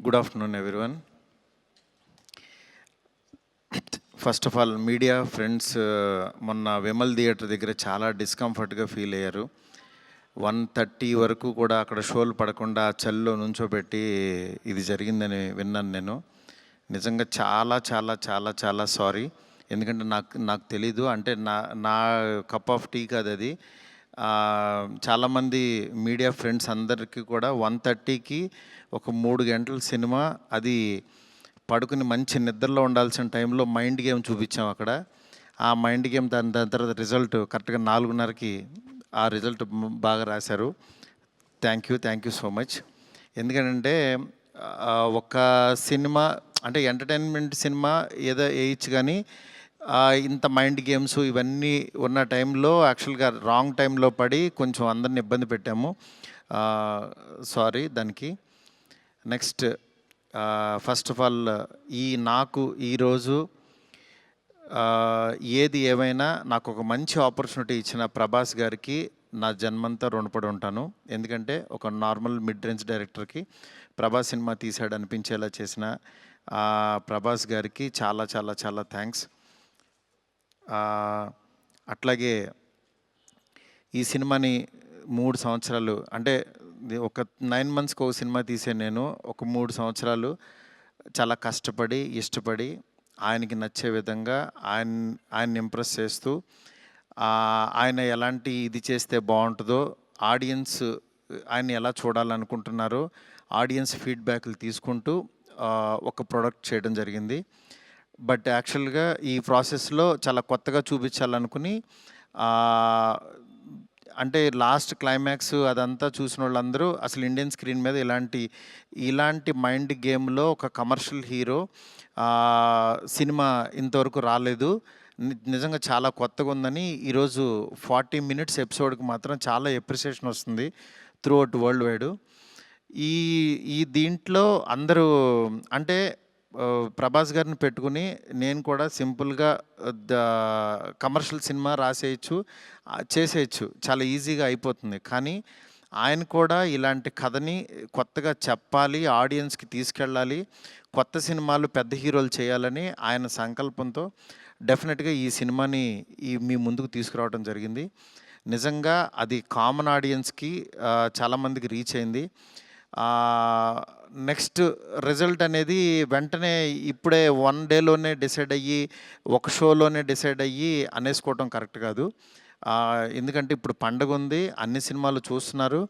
Good afternoon, everyone. First of all media friends మొన్న Vimal theatre దగ్గర చాలా డిస్కంఫర్ట్గా ఫీల్ అయ్యారు. 1:30 వరకు కూడా అక్కడ షోలు పడకుండా చలిలో నుంచోబెట్టి ఇది జరిగిందని విన్నాను నేను. నిజంగా చాలా చాలా చాలా చాలా సారీ. ఎందుకంటే నాకు తెలీదు, అంటే నా కప్ ఆఫ్ టీ కాదు అది. చాలామంది మీడియా ఫ్రెండ్స్ అందరికీ కూడా 1:30కి ఒక 3 గంటల సినిమా, అది పడుకుని మంచి నిద్రలో ఉండాల్సిన టైంలో మైండ్ గేమ్ చూపించాం అక్కడ. ఆ మైండ్ గేమ్ దాని తర్వాత రిజల్ట్ కరెక్ట్గా 4:30కి ఆ రిజల్ట్ బాగా రాశారు. Thank you so much. ఎందుకంటే ఒక సినిమా అంటే ఎంటర్టైన్మెంట్ సినిమా ఏదో వేయచ్చు, కానీ ఇంత మైండ్ గేమ్స్ ఇవన్నీ ఉన్న టైంలో యాక్చువల్గా రాంగ్ టైంలో పడి కొంచెం అందరిని ఇబ్బంది పెట్టాము. సారీ దానికి. నెక్స్ట్, ఫస్ట్ ఆఫ్ ఆల్ నాకు ఈరోజు ఏది ఏమైనా నాకు ఒక మంచి ఆపర్చునిటీ ఇచ్చిన ప్రభాస్ గారికి నా జన్మంతా రుణపడి ఉంటాను. ఎందుకంటే ఒక నార్మల్ మిడ్ రేంజ్ డైరెక్టర్కి ప్రభాస్ సినిమా తీసాడు అనిపించేలా చేసిన ప్రభాస్ గారికి చాలా చాలా చాలా థ్యాంక్స్. అట్లాగే ఈ సినిమాని 3 సంవత్సరాలు, అంటే ఒక 9 మంత్స్కి ఒక సినిమా తీసే నేను ఒక 3 సంవత్సరాలు చాలా కష్టపడి ఇష్టపడి ఆయనకి నచ్చే విధంగా ఆయన్ని ఇంప్రెస్ చేస్తూ, ఆయన ఎలాంటి ఇది చేస్తే బాగుంటుందో, ఆడియన్స్ ఆయన ఎలా చూడాలనుకుంటున్నారో ఆడియన్స్ ఫీడ్బ్యాక్లు తీసుకుంటూ ఒక ప్రోడక్ట్ చేయడం జరిగింది. బట్ యాక్చువల్గా ఈ ప్రాసెస్లో చాలా కొత్తగా చూపించాలనుకుని, అంటే లాస్ట్ క్లైమాక్స్ అదంతా చూసిన వాళ్ళందరూ అసలు ఇండియన్ స్క్రీన్ మీద ఇలాంటి మైండ్ గేమ్లో ఒక కమర్షియల్ హీరో సినిమా ఇంతవరకు రాలేదు, నిజంగా చాలా కొత్తగా ఉందని ఈరోజు 40 మినిట్స్ ఎపిసోడ్కి మాత్రం చాలా ఎప్రిసియేషన్ వస్తుంది త్రూ అవుట్ వరల్డ్ వైడ్. ఈ దీంట్లో అందరూ అంటే ప్రభాస్ గారిని పెట్టుకుని నేను కూడా సింపుల్గా కమర్షియల్ సినిమా రాసేయచ్చు, చేసేయచ్చు, చాలా ఈజీగా అయిపోతుంది. కానీ ఆయన కూడా ఇలాంటి కథని కొత్తగా చెప్పాలి, ఆడియన్స్కి తీసుకెళ్ళాలి, కొత్త సినిమాలు పెద్ద హీరోలు చేయాలని ఆయన సంకల్పంతో డెఫినెట్గా ఈ సినిమాని మీ ముందుకు తీసుకురావడం జరిగింది. నిజంగా అది కామన్ ఆడియన్స్కి చాలామందికి రీచ్ అయింది. నెక్స్ట్ రిజల్ట్ అనేది వెంటనే ఇప్పుడే 1 డేలోనే డిసైడ్ అయ్యి ఒక షోలోనే డిసైడ్ అయ్యి అనేసుకోవటం కరెక్ట్ కాదు. ఎందుకంటే ఇప్పుడు పండగ ఉంది, అన్ని సినిమాలు చూస్తున్నారు,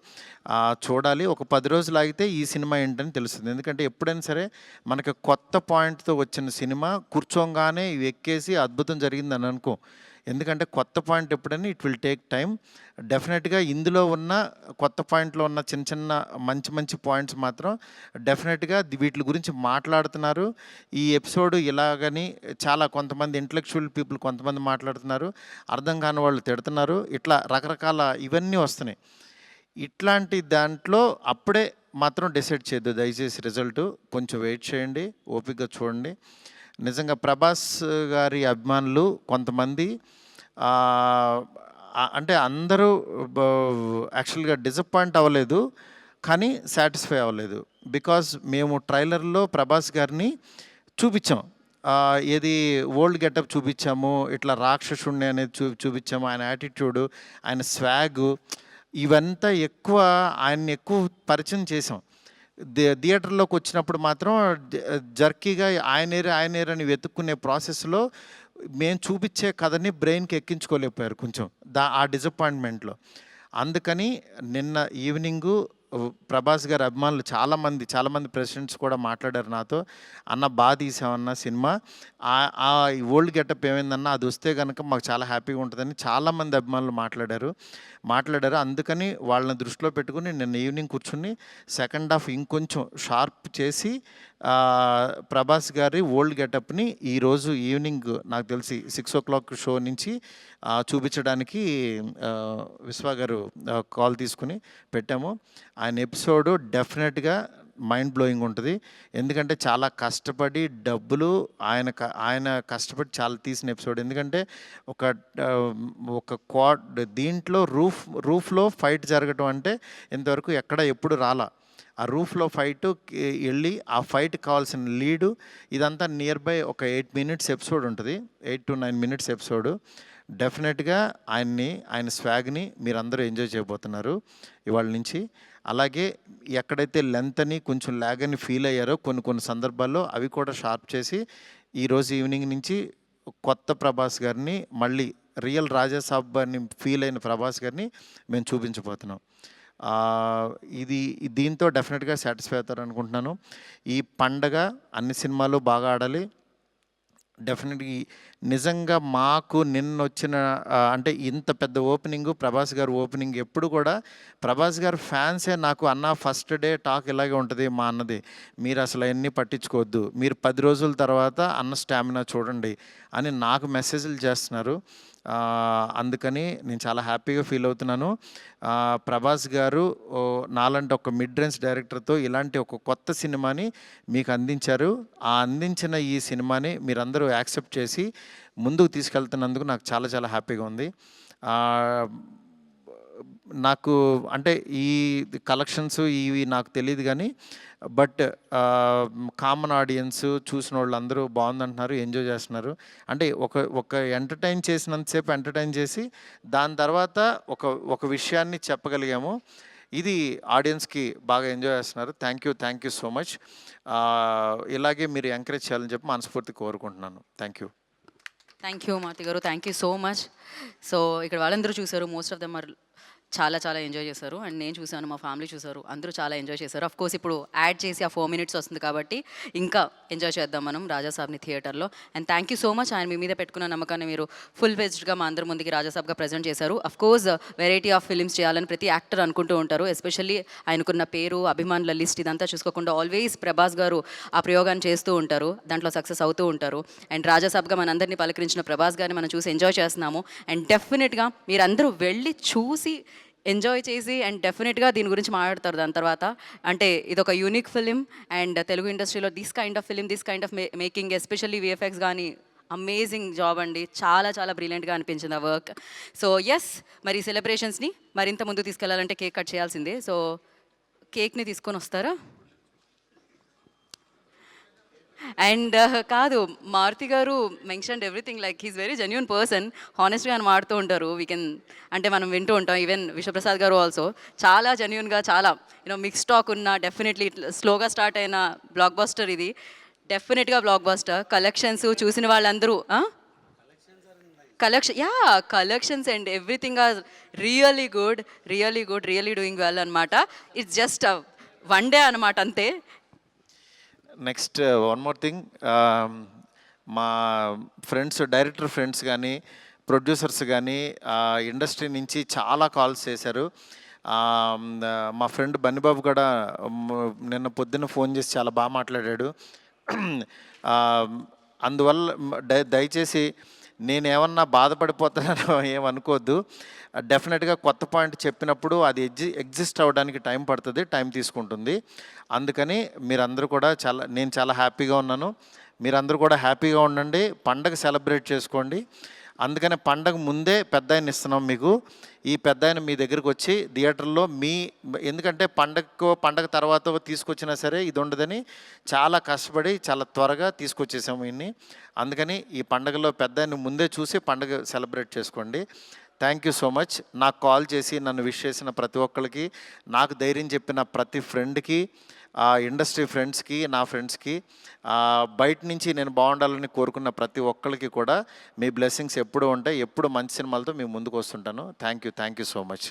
చూడాలి. ఒక 10 రోజులు ఆగితే ఈ సినిమా ఏంటని తెలుస్తుంది. ఎందుకంటే ఎప్పుడైనా సరే మనకి కొత్త పాయింట్తో వచ్చిన సినిమా కూర్చోగానే ఇవి ఎక్కేసి అద్భుతం జరిగిందని అనుకో. ఎందుకంటే కొత్త పాయింట్ ఎప్పుడైనా ఇట్ విల్ టేక్ టైం. డెఫినెట్గా ఇందులో ఉన్న కొత్త పాయింట్లో ఉన్న చిన్న చిన్న మంచి పాయింట్స్ మాత్రం డెఫినెట్గా వీటి గురించి మాట్లాడుతున్నారు. ఈ ఎపిసోడ్ ఇలాగని చాలా కొంతమంది ఇంటలెక్చువల్ పీపుల్ కొంతమంది మాట్లాడుతున్నారు, అర్థం కాని వాళ్ళు తిడుతున్నారు, ఇట్లా రకరకాల ఇవన్నీ వస్తున్నాయి. ఇట్లాంటి దాంట్లో అప్పుడే మాత్రం డిసైడ్ చేయొద్దు దయచేసి. రిజల్ట్ కొంచెం వెయిట్ చేయండి, ఓపికగా చూడండి. నిజంగా ప్రభాస్ గారి అభిమానులు కొంతమంది అంటే అందరూ యాక్చువల్గా డిసప్పాయింట్ అవ్వలేదు, కానీ సాటిస్ఫై అవ్వలేదు. బికాజ్ మేము ట్రైలర్లో ప్రభాస్ గారిని చూపించాం, ఏది ఓల్డ్ గెటప్ చూపించాము, ఇట్లా రాక్షసుణ్ణి అనేది చూపించాము, ఆయన యాటిట్యూడు, ఆయన స్వాగు, ఇవంతా ఆయన్ని ఎక్కువ పరిచయం చేసాం. థియేటర్లోకి వచ్చినప్పుడు మాత్రం జర్కీగా ఆయనేరని వెతుక్కునే ప్రాసెస్లో మేము చూపించే కథని బ్రెయిన్కి ఎక్కించుకోలేకపోయారు కొంచెం ఆ డిసప్పాయింట్మెంట్లో. అందుకని నిన్న ఈవినింగు ప్రభాస్ గారి అభిమానులు చాలామంది ప్రెసిడెంట్స్ కూడా మాట్లాడారు నాతో, అన్న బాగా తీసామన్న సినిమా, ఓల్డ్ గెటప్ ఏమైందన్నా అది వస్తే కనుక మాకు చాలా హ్యాపీగా ఉంటుందని చాలామంది అభిమానులు మాట్లాడారు. అందుకని వాళ్ళని దృష్టిలో పెట్టుకుని నిన్న ఈవినింగ్ కూర్చుని సెకండ్ హాఫ్ ఇంకొంచెం షార్ప్ చేసి ప్రభాస్ గారి ఓల్డ్ గెటప్ని ఈరోజు ఈవినింగ్ నాకు తెలిసి 6 o'clock షో నుంచి చూపించడానికి విశ్వ గారు కాల్ తీసుకుని పెట్టాము. ఆయన ఎపిసోడు డెఫినెట్గా మైండ్ బ్లోయింగ్ ఉంటుంది. ఎందుకంటే చాలా కష్టపడి డబ్బులు ఆయన కష్టపడి చాలా తీసిన ఎపిసోడ్. ఎందుకంటే ఒక దీంట్లో రూఫ్లో ఫైట్ జరగటం అంటే ఇంతవరకు ఎప్పుడు రాలా. ఆ రూఫ్లో ఫైట్ వెళ్ళి ఆ ఫైట్కి కావాల్సిన లీడు ఇదంతా నియర్ బై ఒక 8 మినిట్స్ ఎపిసోడ్ ఉంటుంది, 8 to 9 మినిట్స్ ఎపిసోడ్. డెఫినెట్గా ఆయన స్వాగ్ని మీరందరూ ఎంజాయ్ చేయబోతున్నారు ఇవాళ నుంచి. అలాగే ఎక్కడైతే లెంత్ అని కొంచెం ల్యాగ్ అని ఫీల్ అయ్యారో కొన్ని సందర్భాల్లో అవి కూడా షార్ప్ చేసి ఈరోజు ఈవినింగ్ నుంచి కొత్త ప్రభాస్ గారిని, మళ్ళీ రియల్ రాజాసాబ్ అని ఫీల్ అయిన ప్రభాస్ గారిని మేము చూపించబోతున్నాం. దీంతో డెఫినెట్గా సాటిస్ఫై అవుతారు అనుకుంటున్నాను. ఈ పండగ అన్ని సినిమాలు బాగా ఆడాలి. డెఫినెట్గా నిజంగా మాకు నిన్నొచ్చిన అంటే ఇంత పెద్ద ఓపెనింగు, ప్రభాస్ గారు ఓపెనింగ్ ఎప్పుడు కూడా ప్రభాస్ గారు ఫ్యాన్సే నాకు అన్న ఫస్ట్ డే టాక్ ఇలాగే ఉంటుంది మా అన్నది, మీరు అసలు అవన్నీ పట్టించుకోవద్దు, మీరు 10 రోజుల తర్వాత అన్న స్టామినా చూడండి అని నాకు మెసేజ్లు చేస్తున్నారు. అందుకని నేను చాలా హ్యాపీగా ఫీల్ అవుతున్నాను. ప్రభాస్ గారు నాలాంటి ఒక మిడ్ రేంజ్ డైరెక్టర్తో ఇలాంటి ఒక కొత్త సినిమాని మీకు అందించారు. ఆ అందించిన ఈ సినిమాని మీరందరూ యాక్సెప్ట్ చేసి ముందుకు తీసుకెళ్తున్నందుకు నాకు చాలా చాలా హ్యాపీగా ఉంది. నాకు అంటే ఈ కలెక్షన్స్ ఇవి నాకు తెలియదు కానీ బట్ కామన్ ఆడియన్స్ చూసిన వాళ్ళు అందరూ బాగుందంటున్నారు, ఎంజాయ్ చేస్తున్నారు. అంటే ఒక ఎంటర్టైన్ చేసినంతసేపు ఎంటర్టైన్ చేసి దాని తర్వాత ఒక విషయాన్ని చెప్పగలిగాము. ఇది ఆడియన్స్కి బాగా ఎంజాయ్ చేస్తున్నారు. Thank you so much. ఇలాగే మీరు ఎంకరేజ్ చేయాలని చెప్పి మనస్ఫూర్తి కోరుకుంటున్నాను. థ్యాంక్ యూ మారుతి గారు, thank you so much. So ఇక్కడ వాళ్ళందరూ చూసారు, మోస్ట్ ఆఫ్ దెమ్ ఆర్ చాలా చాలా ఎంజాయ్ చేశారు. అండ్ నేను చూశాను, మా ఫ్యామిలీ చూశారు, అందరూ చాలా ఎంజాయ్ చేశారు. అఫ్ కోర్స్ ఇప్పుడు యాడ్ చేసి ఆ 4 minutes వస్తుంది కాబట్టి ఇంకా ఎంజాయ్ చేద్దాం మనం రాజాసాబ్ని థియేటర్లో. And thank you so much, ఆయన మీ మీద పెట్టుకున్న నమ్మకాన్ని మీరు ఫుల్ ఫెజ్డ్గా మా అందరి ముందుకి రాజాసాబ్గా ప్రజెంట్ చేశారు. Of course variety of films చేయాలని ప్రతి యాక్టర్ అనుకుంటూ ఉంటారు, ఎస్పెషల్లీ ఆయనకున్న పేరు, అభిమానుల లిస్ట్ ఇదంతా చూసుకోకుండా ఆల్వేస్ ప్రభాస్ గారు ఆ ప్రయోగాన్ని చేస్తూ ఉంటారు, దాంట్లో సక్సెస్ అవుతూ ఉంటారు. అండ్ రాజాసాబ్గా మనందరినీ పలకరించిన ప్రభాస్ గారిని మనం చూసి ఎంజాయ్ చేస్తున్నాము. అండ్ డెఫినెట్గా మీరందరూ వెళ్ళి చూసి ఎంజాయ్ చేసి అండ్ డెఫినెట్గా దీని గురించి మాట్లాడతారు దాని తర్వాత. అంటే ఇదొక యూనిక్ ఫిలిం అండ్ తెలుగు ఇండస్ట్రీలో this kind of film, this kind of making, especially VFX కానీ అమేజింగ్ జాబ్ అండి, చాలా చాలా బ్రిలియంట్గా అనిపించింది ఆ వర్క్. సో ఎస్, మరి సెలబ్రేషన్స్ని మరింత ముందు తీసుకెళ్లాలంటే కేక్ కట్ చేయాల్సిందే. సో కేక్ని తీసుకొని వస్తారా? అండ్ కాదు, మారుతి గారు mentioned everything, like he's very genuine person, హానెస్ట్గా అని మాడుతూ ఉంటారు. వీ కెన్ అంటే మనం వింటూ ఉంటాం. ఈవెన్ విశ్వప్రసాద్ గారు ఆల్సో చాలా జెన్యూన్గా, చాలా మిక్స్ టాక్ ఉన్న, డెఫినెట్లీ స్లోగా స్టార్ట్ అయిన బ్లాక్ బస్టర్ ఇది. డెఫినెట్గా బ్లాక్ బస్టర్. కలెక్షన్స్ చూసిన వాళ్ళందరూ collections and everything are really good, really doing well అనమాట. ఇట్స్ జస్ట్ వన్ డే అనమాట, అంతే. నెక్స్ట్ వన్ మోర్ థింగ్, మా డైరెక్టర్ ఫ్రెండ్స్ కానీ ప్రొడ్యూసర్స్ కానీ ఇండస్ట్రీ నుంచి చాలా కాల్స్ చేశారు. మా ఫ్రెండ్ బన్నిబాబు కూడా నిన్న పొద్దున్న ఫోన్ చేసి చాలా బాగా మాట్లాడాడు. అందువల్ల దయచేసి నేనేమన్నా బాధపడిపోతానో ఏమనుకోవద్దు. డెఫినెట్గా కొత్త పాయింట్ చెప్పినప్పుడు అది ఎగ్జిస్ట్ అవ్వడానికి టైం పడుతుంది, టైం తీసుకుంటుంది. అందుకని మీరందరూ కూడా నేను చాలా హ్యాపీగా ఉన్నాను. మీరందరూ కూడా హ్యాపీగా ఉండండి, పండగ సెలబ్రేట్ చేసుకోండి. అందుకని పండగ ముందే పెద్ద ఆయన ఇస్తున్నాం మీకు. ఈ పెద్ద ఆయన మీ దగ్గరికి వచ్చి థియేటర్లో ఎందుకంటే పండగ తర్వాత తీసుకొచ్చినా సరే ఇది ఉండదని చాలా కష్టపడి చాలా త్వరగా తీసుకొచ్చేసాము ఇన్ని. అందుకని ఈ పండగలో పెద్ద ఆయన ముందే చూసి పండగ సెలబ్రేట్ చేసుకోండి. Thank you so much. నాకు కాల్ చేసి నన్ను విష్ చేసిన ప్రతి ఒక్కరికి, నాకు ధైర్యం చెప్పిన ప్రతి ఫ్రెండ్కి, ఇండస్ట్రీ ఫ్రెండ్స్కి, నా ఫ్రెండ్స్కి, బయట నుంచి నేను బాగుండాలని కోరుకున్న ప్రతి ఒక్కరికి కూడా మీ బ్లెస్సింగ్స్ ఎప్పుడూ ఉంటాయి. ఎప్పుడు మంచి సినిమాలతో మీ ముందుకు వస్తుంటాను. Thank you so much.